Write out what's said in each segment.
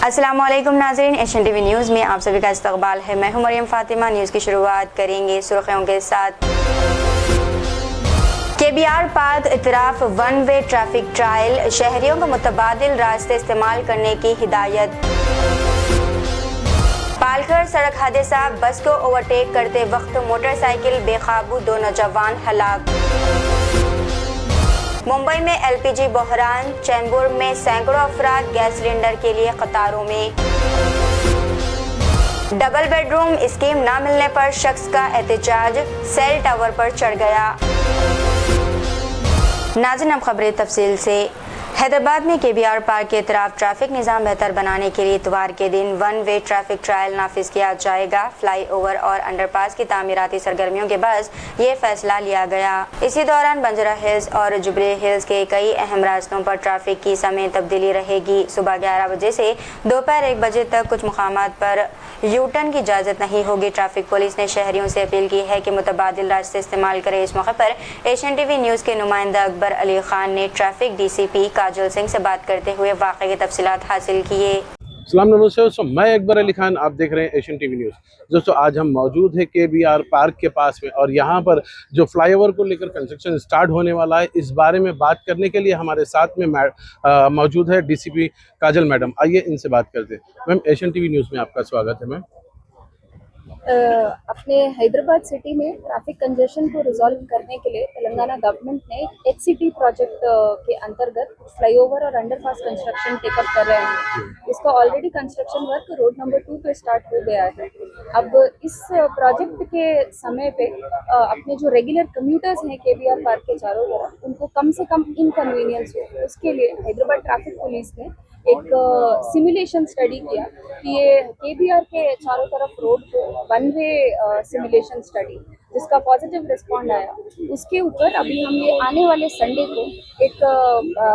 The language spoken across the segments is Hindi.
अस्सलामुअलैकुम नाज़रीन, एशियन टीवी न्यूज़ में आप सभी का इस्तकबाल है। मैं हूं मरियम फातिमा। न्यूज़ की शुरुआत करेंगे सुर्खियों के साथ। केबीआर पार्क इतराफ वन वे ट्रैफिक ट्रायल, शहरियों को मुतबादिल रास्ते इस्तेमाल करने की हिदायत। पालघर सड़क हादसा, बस को ओवरटेक करते वक्त मोटरसाइकिल बेकाबू, 2 नौजवान हलाक। मुंबई में एलपीजी बहरान, चैम्बूर में सैकड़ों अफराद गैस सिलेंडर के लिए कतारों में। डबल बेडरूम स्कीम न मिलने पर शख्स का एहतजाज, सेल टावर पर चढ़ गया। नाज़रीन, अब खबरें तफसील से। हैदराबाद में केबीआर पार्क के इतराफ ट्रैफिक निज़ाम बेहतर बनाने के लिए इतवार के दिन वन वे ट्रैफिक ट्रायल नाफिज किया जाएगा। फ्लाई ओवर और अंडरपास की तामीराती सरगर्मियों के बाद ये फैसला लिया गया। इसी दौरान बंजारा हिल्स और जुबली हिल्स के कई अहम रास्तों पर ट्रैफिक की समय तब्दीली रहेगी। सुबह 11 बजे से दोपहर 1 बजे तक कुछ मुकामात पर यू टर्न की इजाज़त नहीं होगी। ट्रैफिक पुलिस ने शहरियों से अपील की है कि मुतबादिल रास्ते इस्तेमाल करें। इस मौके पर एशियन टीवी न्यूज़ के नुमाइंदा अकबर अली खान ने ट्रैफिक डीसीपी काजल सिंह से बात करते हुए वाक़े की तफसीलात हासिल किए। सलाम नमस्ते दोस्तों, मैं अकबर अली खान, आप देख रहे हैं एशियन टीवी न्यूज़। दोस्तों, आज हम मौजूद हैं केबीआर पार्क के पास में और यहाँ पर जो फ्लाईओवर को लेकर कंस्ट्रक्शन स्टार्ट होने वाला है, इस बारे में बात करने के लिए हमारे साथ में मौजूद है डीसीपी काजल मैडम। आइए इनसे बात करते हैं। मैम, एशियन टीवी न्यूज़ में आपका स्वागत है। मैम, अपने हैदराबाद सिटी में ट्रैफिक कंजेशन को रिजॉल्व करने के लिए तेलंगाना गवर्नमेंट ने HCT प्रोजेक्ट के अंतर्गत फ्लाईओवर और अंडरपास कंस्ट्रक्शन टेकअप कर रहे हैं। इसका already construction work road number 2 पे स्टार्ट हो गया है। अब इस प्रोजेक्ट के समय पे अपने जो रेगुलर कम्यूटर्स हैं केबीआर पार्क के चारों तरफ, उनको कम से कम इनकन्वीनियंस हो, उसके लिए हैदराबाद ट्रैफिक पुलिस ने एक सिमुलेशन स्टडी किया कि ये केबीआर के चारों तरफ रोड को वन वे सिमुलेशन स्टडी, जिसका पॉजिटिव रिस्पॉन्ड आया। उसके ऊपर अभी हम ये आने वाले संडे को एक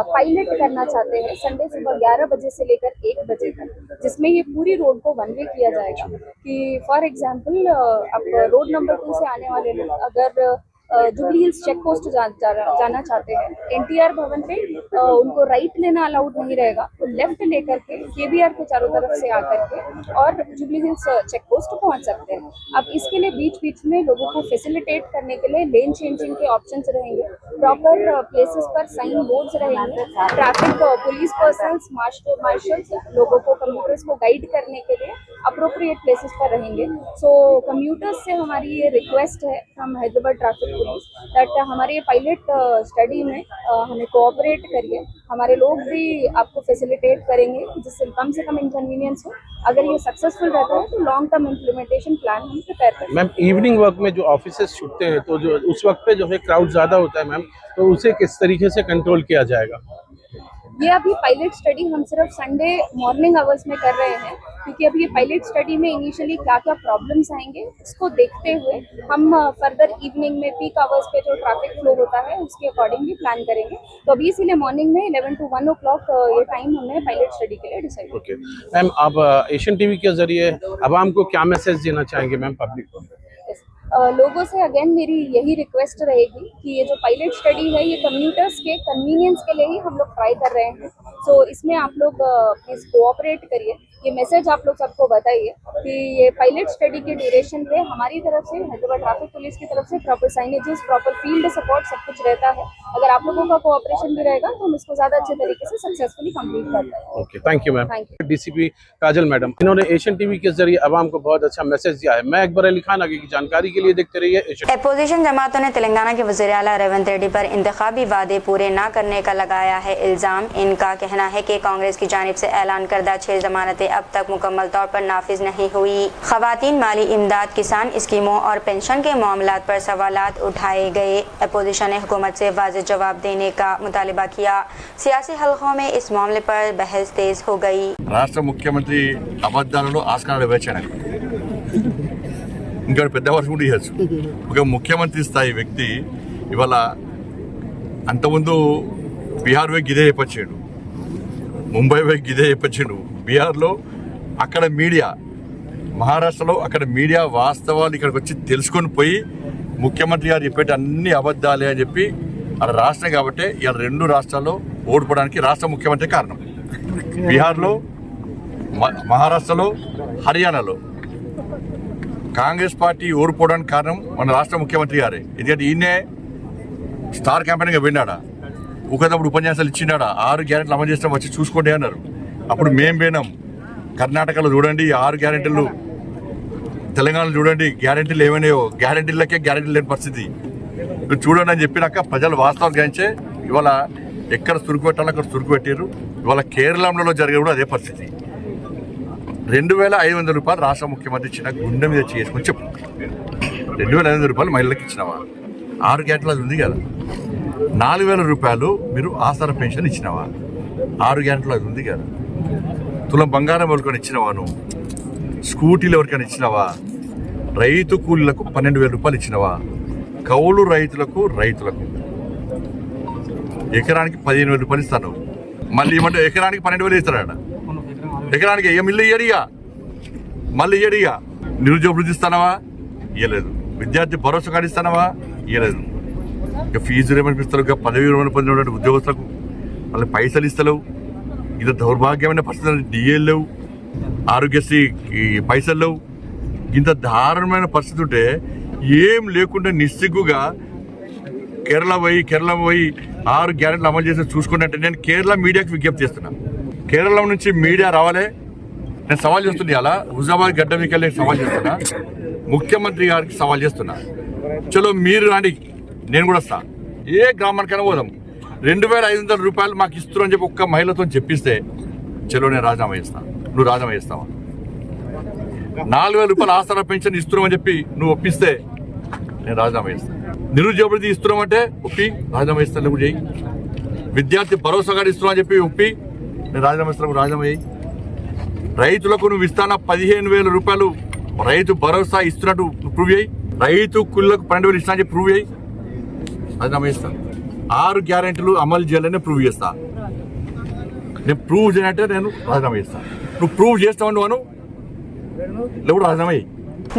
पायलट करना चाहते हैं, संडे सुबह 11 बजे से लेकर 1 बजे तक, जिसमें ये पूरी रोड को वन वे किया जाएगा। कि फॉर एग्जांपल अब रोड नंबर 2 से आने वाले लोग अगर जुबली हिल्स चेक पोस्ट जाना चाहते हैं, NTR भवन पे उनको राइट लेना अलाउड नहीं रहेगा, तो लेफ्ट लेकर के केबीआर के चारों तरफ से आकर के और जुबली हिल्स चेक पोस्ट पहुंच सकते हैं। अब इसके लिए बीच बीच में लोगों को फैसिलिटेट करने के लिए लेन चेंजिंग के ऑप्शंस रहेंगे, प्रॉपर प्लेसेस पर साइन बोर्ड्स रहेंगे, ट्रैफिक पुलिस पर्सन्स, मार्शल्स लोगों को, कम्यूटर्स को गाइड करने के लिए अप्रोप्रिएट प्लेसेस पर रहेंगे। सो कम्यूटर्स से हमारी ये रिक्वेस्ट है from Hyderabad traffic police that हमारे पायलट स्टडी में हमें कोऑपरेट करिए। हमारे लोग भी आपको फैसिलिटेट करेंगे जिससे कम से कम इनकन्वीनियंस हो। अगर ये सक्सेसफुल रहता है तो लॉन्ग टर्म इम्प्लीमेंटेशन प्लान हम प्रिपेयर करेंगे। मैम, इवनिंग वक्त में जो ऑफिसेस छूटते हैं तो जो उस वक्त पे जो है क्राउड ज़्यादा होता है मैम, तो उसे किस तरीके से कंट्रोल किया जाएगा? ये अभी पायलट स्टडी हम सिर्फ संडे मॉर्निंग आवर्स में कर रहे हैं, क्योंकि अभी ये पायलट स्टडी में इनिशियली क्या क्या प्रॉब्लम्स आएंगे उसको देखते हुए हम फर्दर इवनिंग में पीक आवर्स पे जो ट्रैफिक फ्लो होता है उसके अकॉर्डिंगली प्लान करेंगे। तो अभी इसीलिए मॉर्निंग में 11 to 1 o'clock ये टाइम हमने पायलट स्टडी के लिए डिसाइड किया। ओके मैम, आप एशियन टीवी के जरिए आवाम को क्या मैसेज देना चाहेंगे मैम, पब्लिक को? लोगों से अगेन मेरी यही रिक्वेस्ट रहेगी कि ये जो पायलट स्टडी है ये कम्यूटर्स के कन्वीनियंस के लिए ही हम लोग ट्राई कर रहे हैं। सो इसमें आप लोग प्लीज कोऑपरेट करिए। ये मैसेज आप लोग सबको बताइए कि ये पायलट स्टडी के ड्यूरेशन पे हमारी तरफ से, हैदराबाद ट्रैफिक पुलिस की तरफ से proper signages, proper field support सब कुछ रहता है। अगर आप लोगों का कोऑपरेशन भी रहेगा तो हम इसको ज़्यादा अच्छे तरीके से सक्सेसफुली कंप्लीट कर पाएंगे। Okay, thank you ma'am. Thank you. DCP Kajal madam, इन्होंने एशियन टीवी के जरिए आवाम को बहुत अच्छा मैसेज दिया है। मैं अकबर अली खान, आगे की जानकारी के लिए देखते रहिए। अपोजिशन जमातों ने तेलंगाना के वज़ीर आला रेवंत रेड्डी पर इंतखाबी वादे पूरे न करने का लगाया है इल्ज़ाम। इनका कहना है कि कांग्रेस की जानिब से ऐलान करदा 6 जमानतें अब तक मुकम्मल तौर पर नाफिज नहीं हुई। खवातीन माली इमदाद, किसान स्कीमों और पेंशन के मामलात पर सवालात उठाए गए। अपोजिशन ने हुकूमत से वाज़ेह जवाब देने का मुतालिबा किया। सियासी हल्कों में इस मामले पर बहस तेज हो गई। రాష్ట్ర ముఖ్యమంత్రి అబద్ధాలలో ఆస్కారాలు వేచాడు. ఇంకా పెద్ద వర్షం కూడా ఇవ్వచ్చు. ఒక ముఖ్యమంత్రి స్థాయి వ్యక్తి ఇవాళ అంతకుముందు బీహార్ వైపు గిదే చెప్పచ్చాడు, ముంబై వైపు గిదే చెప్పచ్చాడు. బీహార్లో అక్కడ మీడియా, మహారాష్ట్రలో అక్కడ మీడియా వాస్తవాలు ఇక్కడికి వచ్చి తెలుసుకొని పోయి ముఖ్యమంత్రి గారు చెప్పేటి అన్ని అబద్ధాలే అని చెప్పి అలా రాష్ట్రం కాబట్టి ఇలా 2 రాష్ట్రాల్లో ఓడిపోవడానికి రాష్ట్ర ముఖ్యమంత్రి కారణం. బీహార్లో మహారాష్ట్రలో, హర్యానాలో కాంగ్రెస్ పార్టీ ఓడిపోవడానికి కారణం మన రాష్ట్ర ముఖ్యమంత్రి గారే. ఎందుకంటే ఈయనే స్టార్ క్యాంపెయిన్గా విన్నాడా, ఒకప్పుడు ఉపన్యాసాలు ఇచ్చినాడా, 6 గ్యారెంటీలు అమలు చేస్తాం వచ్చి చూసుకోండి అన్నారు. అప్పుడు మేం పోయినాం. కర్ణాటకలో చూడండి 6 గ్యారెంటీలు, తెలంగాణలో చూడండి గ్యారెంటీలు ఏమైనాయో, గ్యారెంటీలకే గ్యారెంటీలు లేని పరిస్థితి. చూడండి అని చెప్పినాక ప్రజలు వాస్తవాలు గ్రహించే ఇవాళ ఎక్కడ చురుకు పెట్టాలో అక్కడ చురుకు పెట్టారు. ఇవాళ కేరళలో జరిగే కూడా అదే పరిస్థితి. 2,500 రూపాయలు రాష్ట్ర ముఖ్యమంత్రి ఇచ్చిన గుండె మీద చేసుకుని చెప్పు. 2,500 రూపాయలు మహిళలకు ఇచ్చినావా? 6 గ్యారెంటీలు అది ఉంది కదా. 4,000 రూపాయలు మీరు ఆసరా పెన్షన్ ఇచ్చినావా? 6 గ్యారెంటీలు అది ఉంది కదా. తులం బంగారం ఎవరికైనా ఇచ్చినావా? నువ్వు స్కూటీలు ఎవరికైనా ఇచ్చినావా? రైతు కూలీలకు 12,000 రూపాయలు ఇచ్చినావా? కౌలు రైతులకు ఎకరానికి 15,000 రూపాయలు ఇస్తాను. మళ్ళీ ఏమంటే ఎకరానికి 12,000 ఇస్తాడా? ఎకరానికి మిల్లు ఇయ్యడిగా, మళ్ళీ ఇయ్యడిగా. నిరుద్యోగ వృద్ధి ఇస్తానవా? ఇవ్వలేదు. విద్యార్థి భరోసా కార్డు ఇస్తానవా? ఇవ్వలేదు. ఇక ఫీజు రేమని ఇస్తారు, ఇక పదవి విరమణ పొందిన ఉద్యోగస్తులకు మళ్ళీ పైసలు ఇస్తలేవు. ఇది దౌర్భాగ్యమైన పరిస్థితులు. డిఏలు లేవు, ఆరోగ్యశ్రీ పైసలు లేవు. ఇంత దారుణమైన పరిస్థితి ఉంటే ఏం లేకుండా నిస్సిగ్గుగా కేరళ పోయి 6 గ్యారెంటీలు అమలు చేసి చూసుకున్నట్టే. నేను కేరళ మీడియాకి విజ్ఞప్తి చేస్తున్నా. కేరళ నుంచి మీడియా రావాలి. నేను సవాల్ చేస్తున్నా. అలా హుజాబాద్ గడ్డ మీకెళ్ళి నేను సవాల్ చేస్తున్నా. ముఖ్యమంత్రి గారికి సవాల్ చేస్తున్నా. చలో మీరు రాండి, నేను కూడా వస్తా. ఏ గ్రామానికైనా పోదాం. 2,500 రూపాయలు మాకు ఇస్తున్నారు అని చెప్పి ఒక్క మహిళతో చెప్పిస్తే చలో నేను రాజీనామా చేస్తా. నువ్వు రాజీనామా చేస్తావా? 4,000 రూపాయలు ఆసరా పెన్షన్ ఇస్తున్నామని చెప్పి నువ్వు ఒప్పిస్తే నేను రాజీనామా చేస్తాను. నిరుద్యోగ వృత్తి ఇస్తున్నామంటే ఒప్పి రాజీనామా చేస్తాను. నువ్వు చేయి. విద్యార్థి భరోసా కార్డు ఇస్తున్నామని చెప్పి ఒప్పి నేను రాజీనామా ఇస్తాను. రాజీనామా చేయి. రైతులకు నువ్వు ఇస్తాన 15,000 రూపాయలు రైతు భరోసా ఇస్తున్నట్టు ప్రూవ్ చేయి. రైతు కూలీలకు 12,000 ఇస్తున్నా చెప్పి ప్రూవ్ చేయి. రాజీనామా చేస్తాను. 6 గ్యారెంటీలు అమలు చేయాలని ప్రూవ్ చేస్తా. నేను ప్రూవ్ చేయనంటే నేను రాజీనామా చేస్తాను. నువ్వు ప్రూవ్ చేస్తావు నువ్వు लेकिन राजनामा ही।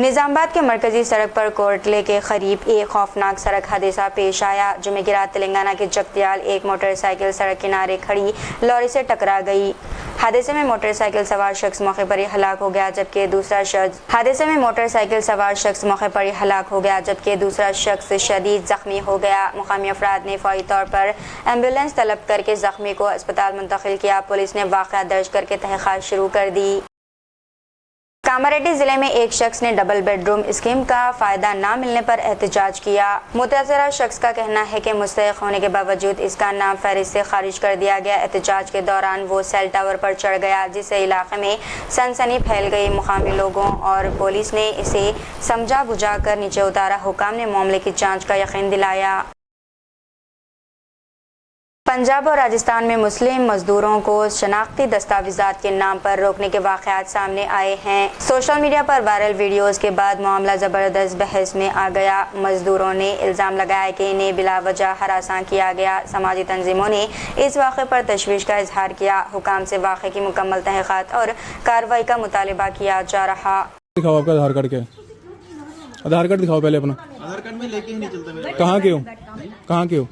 निजामाबाद के मरकजी सड़क पर कोटले के करीब एक खौफनाक सड़क हादसा पेश आया। जुमे की रात तेलंगाना के जगतियाल एक मोटरसाइकिल सड़क किनारे खड़ी लॉरी से टकरा गई। हादसे में मोटरसाइकिल सवार शख्स मौके पर ही हलाक हो गया, जबकि दूसरा शख्स शदीद जख्मी हो गया। मुकामी अफराद ने फौरी तौर पर एम्बुलेंस तलब करके जख्मी को अस्पताल मुंतकिल किया। पुलिस ने वाक़या दर्ज करके तहक़ीक़ात शुरू कर दी। कामारेड्डी जिले में एक शख्स ने डबल बेडरूम स्कीम का फायदा न मिलने पर एहतजाज किया। मुतासरा शख्स का कहना है कि मुस्तहिक होने के बावजूद इसका नाम फहरिस्त से खारिज कर दिया गया। एहतजाज के दौरान वो सेल टावर पर चढ़ गया, जिससे इलाके में सनसनी फैल गई। मुकामी लोगों और पुलिस ने इसे समझा बुझा कर नीचे उतारा। हुकाम ने मामले की जांच का यकीन दिलाया। पंजाब और राजस्थान में मुस्लिम मजदूरों को शनाख्ती दस्तावेजात के नाम पर रोकने के वाक़यात सामने आए हैं। सोशल मीडिया पर वायरल वीडियोस के बाद मामला ज़बरदस्त बहस में आ गया। मजदूरों ने इल्ज़ाम लगाया कि इन्हें बिला वजह हरासा किया गया। समाजी तंजीमों ने इस वाक़े पर तशवीश का इजहार किया। हुकाम से वाक़े की मुकम्मल तहक़ीक़ात और कार्रवाई का मुतालिबा किया जा रहा। दिखाओ आपका आधार कार्ड क्या है? आधार कार्ड दिखाओ पहले अपना। आधार कार्ड में लेके ही नहीं चलता मेरा। कहाँ के हो? कहाँ के हो?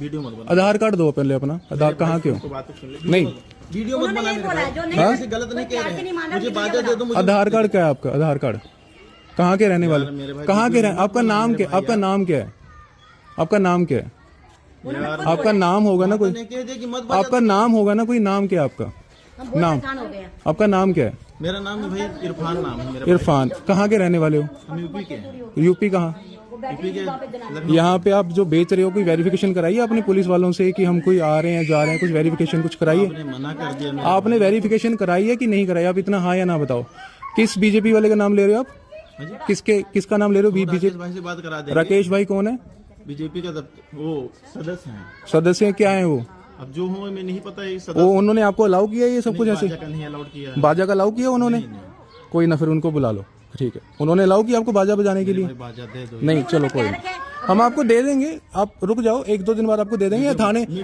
वीडियो मत बना। आधार कार्ड दो पहले अपना। आधार कहाँ के हो? बात तो सुन ले। नहीं, वीडियो मत बना मेरे भाई। हाँ? ऐसे गलत नहीं कह रहे हैं। मुझे बाजा दे दो। मुझे आधार कार्ड क्या है आपका? आधार कार्ड कहाँ के रहने वाले? कहाँ के रहने? आपका नाम क्या? आपका नाम क्या है? आपका नाम क्या है? आपका नाम होगा ना कोई? आपका नाम होगा ना कोई? नाम क्या है आपका? नाम आपका नाम क्या है? मेरा नाम है भाई इरफान नाम है मेरा। इरफान। कहाँ के रहने वाले हो? हम यूपी के हैं। यूपी कहाँ? यूपी के यहाँ पे आप जो बेच रहे हो कोई वेरिफिकेशन कराइए अपने पुलिस वालों से कि हम कोई आ रहे हैं जा रहे हैं, कुछ वेरिफिकेशन कुछ कराइए। आपने मना कर दिया। आपने वेरिफिकेशन कराई है कि नहीं कराई? आप इतना हाँ या ना बताओ। किस बीजेपी वाले का नाम ले रहे हो आप? किसका नाम ले रहे हो? बीजेपी भाई से बात करा दे। राकेश भाई कौन है? बीजेपी का वो सदस्य हैं। सदस्य क्या है वो? अब जो हो मैं नहीं पता है। वो उन्होंने आपको अलाउ किया ये सब कुछ ऐसे? नहीं अलाउड किया। बाजा का अलाउ किया उन्होंने? कोई ना, फिर उनको बुला लो। ठीक है, उन्होंने अलाउ किया आपको बाजा बजाने के लिए? बाजा दे दो। नहीं चलो कोई नहीं, हम आपको दे देंगे। आप रुक जाओ, 1-2 दिन बाद आपको दे देंगे।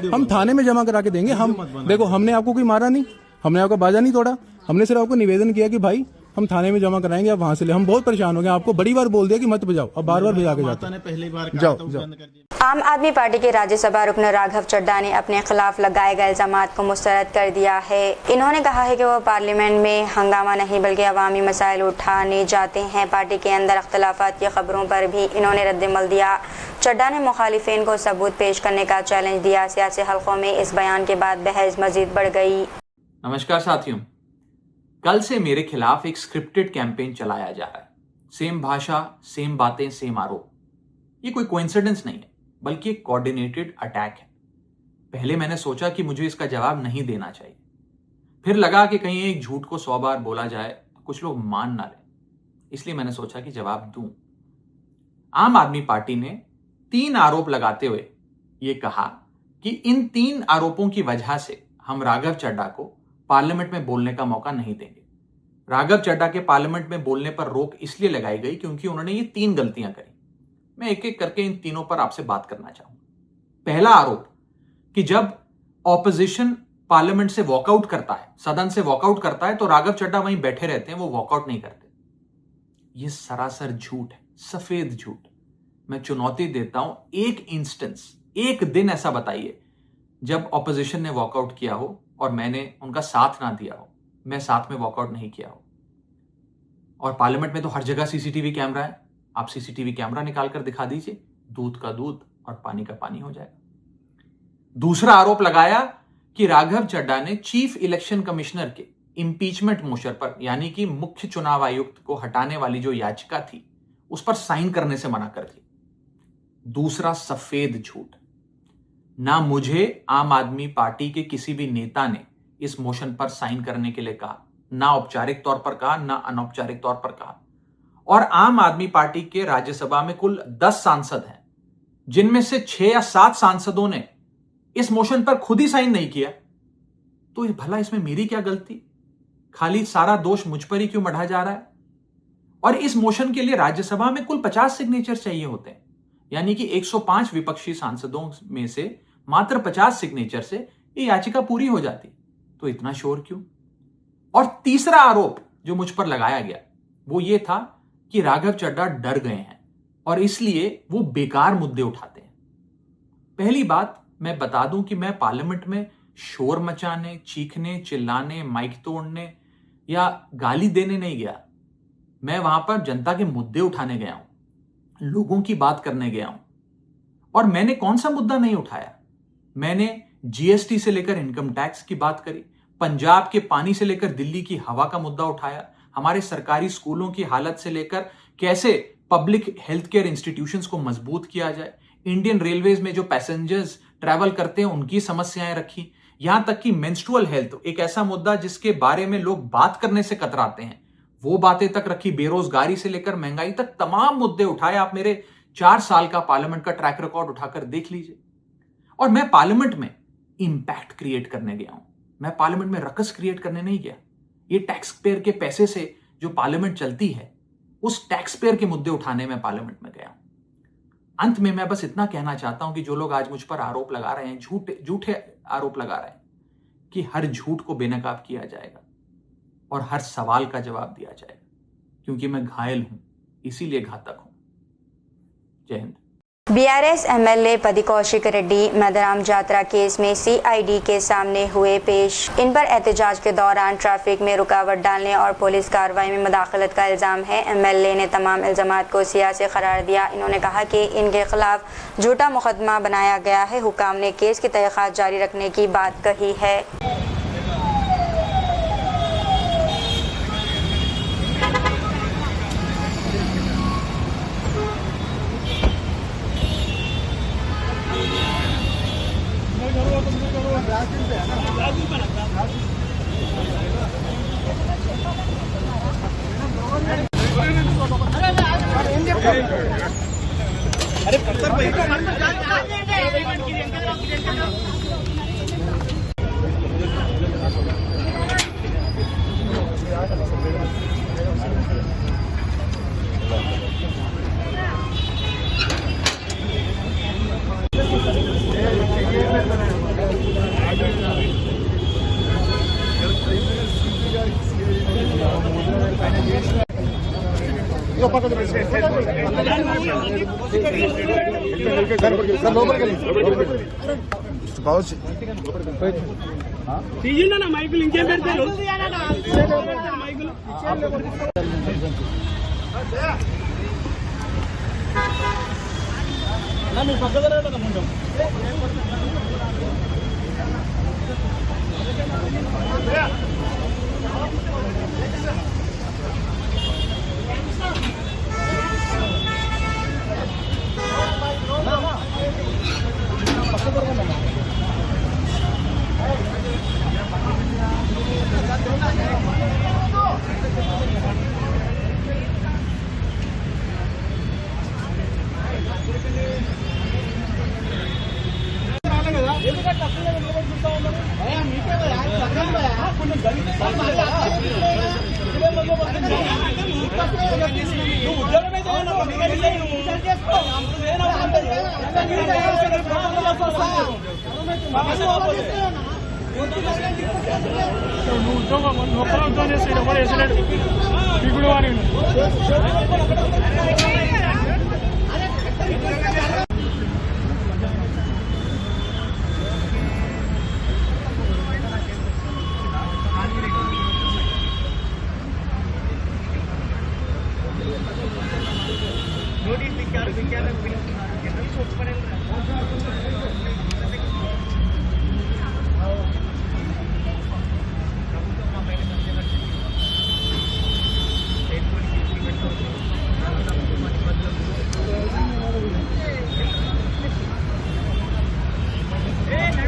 हम थाने में जमा करा के देंगे। हम देखो, हमने आपको कोई मारा नहीं, हमने आपका बाजा नहीं तोड़ा। हमने सिर्फ आपको निवेदन किया कि भाई हम थाने में जमा कराएंगे, आप वहां से ले। हम बहुत परेशान हो गए, आपको बड़ी बार बोल दिया कि मत बजाओ, अब बार बार बजा के जाते माता ने पहली बार जाओ, कहा था, जाओ। बंद कर दिया। आम आदमी पार्टी के राज्यसभा रुकन राघव चड्ढा ने अपने खिलाफ लगाए गए इल्जामात को मुस्तरद कर दिया है। इन्होंने कहा है कि वो पार्लियामेंट में हंगामा नहीं बल्कि अवामी मसाइल उठाने जाते हैं। पार्टी के अंदर अख्तलाफात की खबरों पर भी इन्होंने रद्दमल दिया। चड्ढा ने मुखालिफिन को सबूत पेश करने का चैलेंज दिया। सियासी हलकों में इस बयान के बाद बहस मजीद बढ़ गई। नमस्कार साथियों, कल से मेरे खिलाफ एक स्क्रिप्टेड कैंपेन चलाया जा रहा है। सेम भाषा, सेम बातें, सेम आरोप। ये कोई कोइंसिडेंस नहीं है, बल्कि एक कोऑर्डिनेटेड अटैक है। पहले मैंने सोचा कि मुझे इसका जवाब नहीं देना चाहिए, फिर लगा कि कहीं एक झूठ को 100 बार बोला जाए तो कुछ लोग मान ना लें, इसलिए मैंने सोचा कि जवाब दूं। आम आदमी पार्टी ने 3 आरोप लगाते हुए ये कहा कि इन 3 आरोपों की वजह से हम राघव चड्ढा को पार्लियामेंट में बोलने का मौका नहीं देंगे। राघव चड्ढा के पार्लियामेंट में बोलने पर रोक इसलिए लगाई गई क्योंकि उन्होंने ये 3 गलतियां करी। मैं एक एक करके इन तीनों पर आपसे बात करना चाहूंगा। पहला आरोप कि जब ऑपोजिशन पार्लियामेंट से वॉकआउट करता है, सदन से वॉकआउट करता है, तो राघव चड्ढा वहीं बैठे रहते हैं, वो वॉकआउट नहीं करते। ये सरासर झूठ है, सफेद झूठ। मैं चुनौती देता हूं, एक इंस्टेंस, एक दिन ऐसा बताइए जब ऑपोजिशन ने वॉकआउट किया हो और मैंने उनका साथ ना दिया हो, मैं साथ में वॉकआउट नहीं किया हो। और पार्लियामेंट में तो हर जगह सीसीटीवी कैमरा है, आप सीसीटीवी कैमरा निकाल कर दिखा दीजिए, दूध का दूध और पानी का पानी हो जाएगा। दूसरा आरोप लगाया कि राघव चड्ढा ने चीफ इलेक्शन कमिश्नर के इंपीचमेंट मोशन पर, यानी कि मुख्य चुनाव आयुक्त को हटाने वाली जो याचिका थी, उस पर साइन करने से मना कर दी। दूसरा सफेद झूठ। ना मुझे आम आदमी पार्टी के किसी भी नेता ने इस मोशन पर साइन करने के लिए कहा, ना औपचारिक तौर पर कहा, ना अनौपचारिक तौर पर कहा। और आम आदमी पार्टी के राज्यसभा में कुल 10 सांसद हैं, जिनमें से 6 या 7 सांसदों ने इस मोशन पर खुद ही साइन नहीं किया। तो भला इसमें मेरी क्या गलती? खाली सारा दोष मुझ पर ही क्यों मढ़ा जा रहा है? और इस मोशन के लिए राज्यसभा में कुल 50 सिग्नेचर चाहिए होते हैं, यानी कि 105 विपक्षी सांसदों में से मात्र 50 सिग्नेचर से ये याचिका पूरी हो जाती। तो इतना शोर क्यों? और तीसरा आरोप जो मुझ पर लगाया गया वो ये था कि राघव चड्ढा डर गए हैं और इसलिए वो बेकार मुद्दे उठाते हैं। पहली बात मैं बता दूं कि मैं पार्लियामेंट में शोर मचाने, चीखने, चिल्लाने, माइक तोड़ने या गाली देने नहीं गया। मैं वहां पर जनता के मुद्दे उठाने गया हूं, लोगों की बात करने गया हूं। और मैंने कौन सा मुद्दा नहीं उठाया? मैंने जीएसटी से लेकर इनकम टैक्स की बात करी, पंजाब के पानी से लेकर दिल्ली की हवा का मुद्दा उठाया, हमारे सरकारी स्कूलों की हालत से लेकर कैसे पब्लिक हेल्थ केयर इंस्टीट्यूशंस को मजबूत किया जाए, इंडियन रेलवेज में जो पैसेंजर्स ट्रैवल करते हैं उनकी समस्याएं रखी, यहां तक कि मेंस्ट्रुअल हेल्थ, एक ऐसा मुद्दा जिसके बारे में लोग बात करने से कतराते हैं, वो बातें तक रखी। बेरोजगारी से लेकर महंगाई तक तमाम मुद्दे उठाए। आप मेरे 4 साल का पार्लियामेंट का ट्रैक रिकॉर्ड उठाकर देख लीजिए। और मैं पार्लियामेंट में इंपैक्ट क्रिएट करने गया हूं, मैं पार्लियामेंट में रकस क्रिएट करने नहीं गया। ये टैक्स पेयर के पैसे से जो पार्लियामेंट चलती है, उस टैक्स पेयर के मुद्दे उठाने में पार्लियामेंट में गया हूं। अंत में मैं बस इतना कहना चाहता हूं कि जो लोग आज मुझ पर आरोप लगा रहे हैं, झूठे आरोप लगा रहे हैं, कि हर झूठ को बेनकाब किया जाएगा और हर सवाल का जवाब दिया जाएगा, क्योंकि मैं घायल हूं, इसीलिए घातक हूं। जय हिंद। बीआरएस एमएलए पदी कौशिक रेड्डी मैदाराम जात्रा केस में सीआईडी के सामने हुए पेश। इन पर एहतजाज के दौरान ट्रैफिक में रुकावट डालने और पुलिस कार्रवाई में मुदाखलत का इल्जाम है। एमएलए ने तमाम इल्जामात को सियासी करार दिया। इन्होंने कहा कि इनके खिलाफ झूठा मुकदमा बनाया गया है। हुकाम ने केस की तहकीकात जारी रखने की बात कही है। Thank you. మైకులు ఇంకేం పెడతారు మీరు పక్క కొంచెం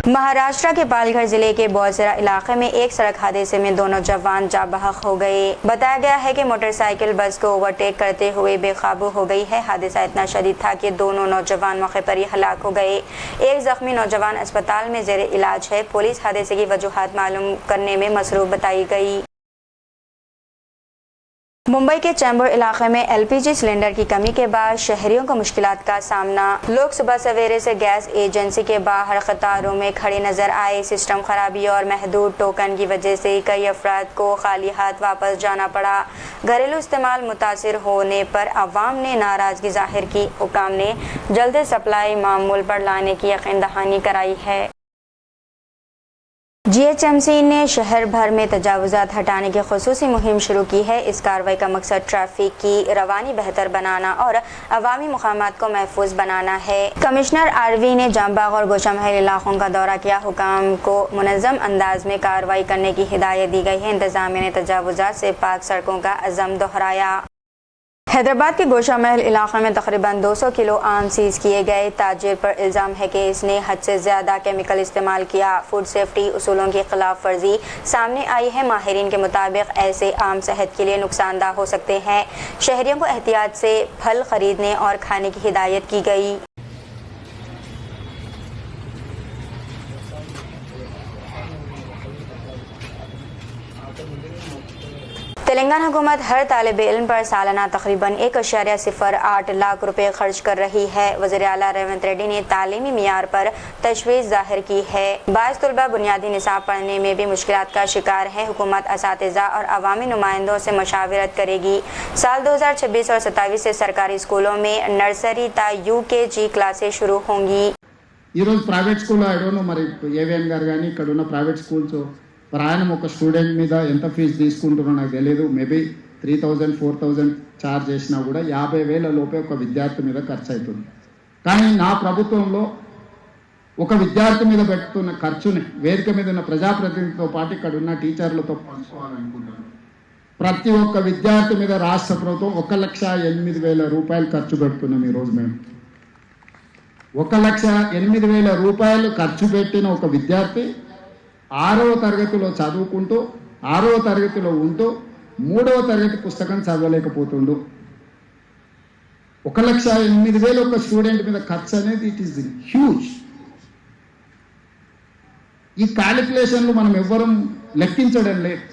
महाराष्ट्र के पालघर जिले के बोईसरा इलाके में एक सड़क हादसे में दो नौजवान जाँ बहक हो गए। बताया गया है कि मोटरसाइकिल बस को ओवरटेक करते हुए बेकाबू हो गई है। हादसा इतना शदीद था कि दोनों नौजवान मौके पर ही हलाक हो गए। एक जख्मी नौजवान अस्पताल में जेर इलाज है। पुलिस हादसे की वजूहात मालूम करने में मसरूफ बताई गई। मुंबई के चैम्बूर इलाके में एलपीजी सिलेंडर की कमी के बाद शहरियों को मुश्किलात का सामना। लोग सुबह सवेरे से गैस एजेंसी के बाहर कतारों में खड़े नजर आए। सिस्टम खराबी और महदूद टोकन की वजह से कई अफराद को खाली हाथ वापस जाना पड़ा। घरेलू इस्तेमाल मुतासिर होने पर अवाम ने नाराजगी जाहिर की। हुकाम ने जल्द सप्लाई मामूल पर लाने की यकीन दहानी कराई है। जीएचएमसी ने शहर भर में तजावुज़ात हटाने की खुसूसी मुहिम शुरू की है। इस कार्रवाई का मकसद ट्रैफिक की रवानी बेहतर बनाना और अवामी मुकामात को महफूज बनाना है। कमिश्नर आरवी ने जामबाग और गोशामहल इलाकों का दौरा किया। हुकाम को मुनज़्ज़म अंदाज में कार्रवाई करने की हिदायत दी गई है। इंतज़ामिया ने तजावुज़ात से पाक सड़कों का अज़म दोहराया। हैदराबाद के गोशामहल इलाके में तकरीबन 200 किलो आम सीज़ किए गए। ताजिर पर इल्ज़ाम है कि इसने हद से ज़्यादा केमिकल इस्तेमाल किया। फूड सेफ्टी उसूलों की खिलाफ वर्जी सामने आई है। माहिरीन के मुताबिक ऐसे आम सेहत के लिए नुकसानदा हो सकते हैं। शहरियों को एहतियात से फल खरीदने और खाने की हिदायत की गई। तेलंगाना हुकूमत हर तालिब इल्म पर सालाना तकरीबन 1.08 लाख रुपए खर्च कर रही है। वज़ीर आला रेवंत रेड्डी ने तालीमी मियार पर तशवीश जाहिर की है। बाज़ तलबा बुनियादी निसाब पढ़ने में भी मुश्किलात का शिकार है। हुकूमत असातिज़ा और अवामी नुमाइंदों से मशावरत करेगी। साल 2026 और 27 से सरकारी स्कूलों में नर्सरी ता UKG क्लासेस शुरू होंगी। Private school I don't know మరి ఏవిఎన్ గారు కానీ ఇక్కడ ఉన్న ప్రైవేట్ స్కూల్స్ ప్రయాణం ఒక స్టూడెంట్ మీద ఎంత ఫీజు తీసుకుంటారో నాకు తెలియదు. మేబీ 3000 4000 ఛార్జ్ చేసినా కూడా 50,000 లోపే ఒక విద్యార్థి మీద ఖర్చు అవుతుంది. కానీ నా ప్రభుత్వంలో ఒక విద్యార్థి మీద పెడుతున్న ఖర్చుని వేదిక మీద ఉన్న ప్రజాప్రతినిధులతో పాటు ఇక్కడ ఉన్న టీచర్లతో పంచుకోవాలనుకుంటున్నాను. ప్రతి ఒక్క విద్యార్థి మీద రాష్ట్ర ప్రభుత్వం 1,08,000 రూపాయలు ఖర్చు పెడుతున్నాం. ఈరోజు మేము 1,08,000 రూపాయలు ఖర్చు పెట్టిన ఒక విద్యార్థి 6వ తరగతిలో చదువుకుంటూ 6వ తరగతిలో ఉంటూ 3వ తరగతి పుస్తకం చదవలేకపోతుండు. 1,08,000 ఒక స్టూడెంట్ మీద ఖర్చు అనేది ఇట్ ఈస్ హ్యూజ్. ఈ క్యాలిక్యులేషన్లు మనం ఎవ్వరం లెక్కించడం లేదు.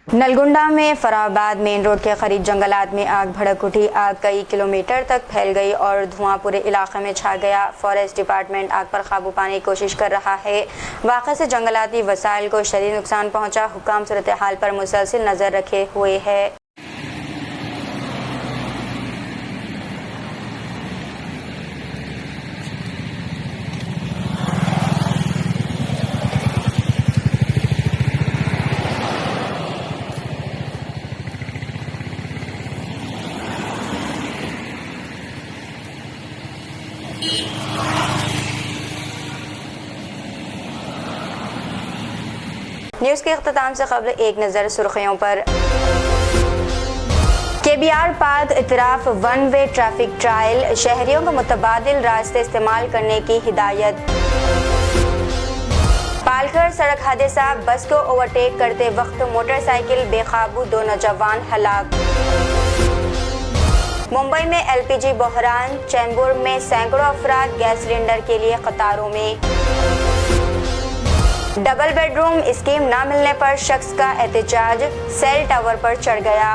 नलगुंडा में फराबाद मेन रोड के करीब जंगलात में आग भड़क उठी। आग कई किलोमीटर तक फैल गई और धुआं पूरे इलाके में छा गया। फॉरेस्ट डिपार्टमेंट आग पर काबू पाने की कोशिश कर रहा है। वाक़े से जंगलाती वसाइल को शदीद नुकसान पहुंचा। हुकाम सूरत हाल पर मुसलसिल नज़र रखे हुए है। न्यूज़ के अख्ताम से कबल एक नज़र सुर्खियों पर। KBR पार्क इतराफ वन वे ट्रैफिक ट्रायल, शहरियों को मुतबादिल रास्ते इस्तेमाल करने की हिदायत। पालघर सड़क हादसा, बस को ओवरटेक करते वक्त मोटरसाइकिल बेकाबू, 2 नौजवान हलाक। मुंबई में LPG बहरान, चैम्बूर में सैकड़ों अफराद गैस सिलेंडर के लिए कतारों में। डबल बेडरूम स्कीम न मिलने पर शख्स का एहतजाज, सेल टावर पर चढ़ गया।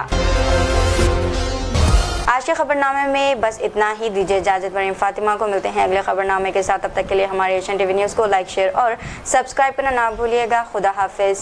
आज के खबरनामे में बस इतना ही। दीजिए इजाजत मरीम फातिमा को। मिलते हैं अगले खबरनामे के साथ। तब तक के लिए हमारे एशियन टीवी न्यूज़ को लाइक, शेयर और सब्सक्राइब करना ना भूलिएगा। खुदा हाफिज।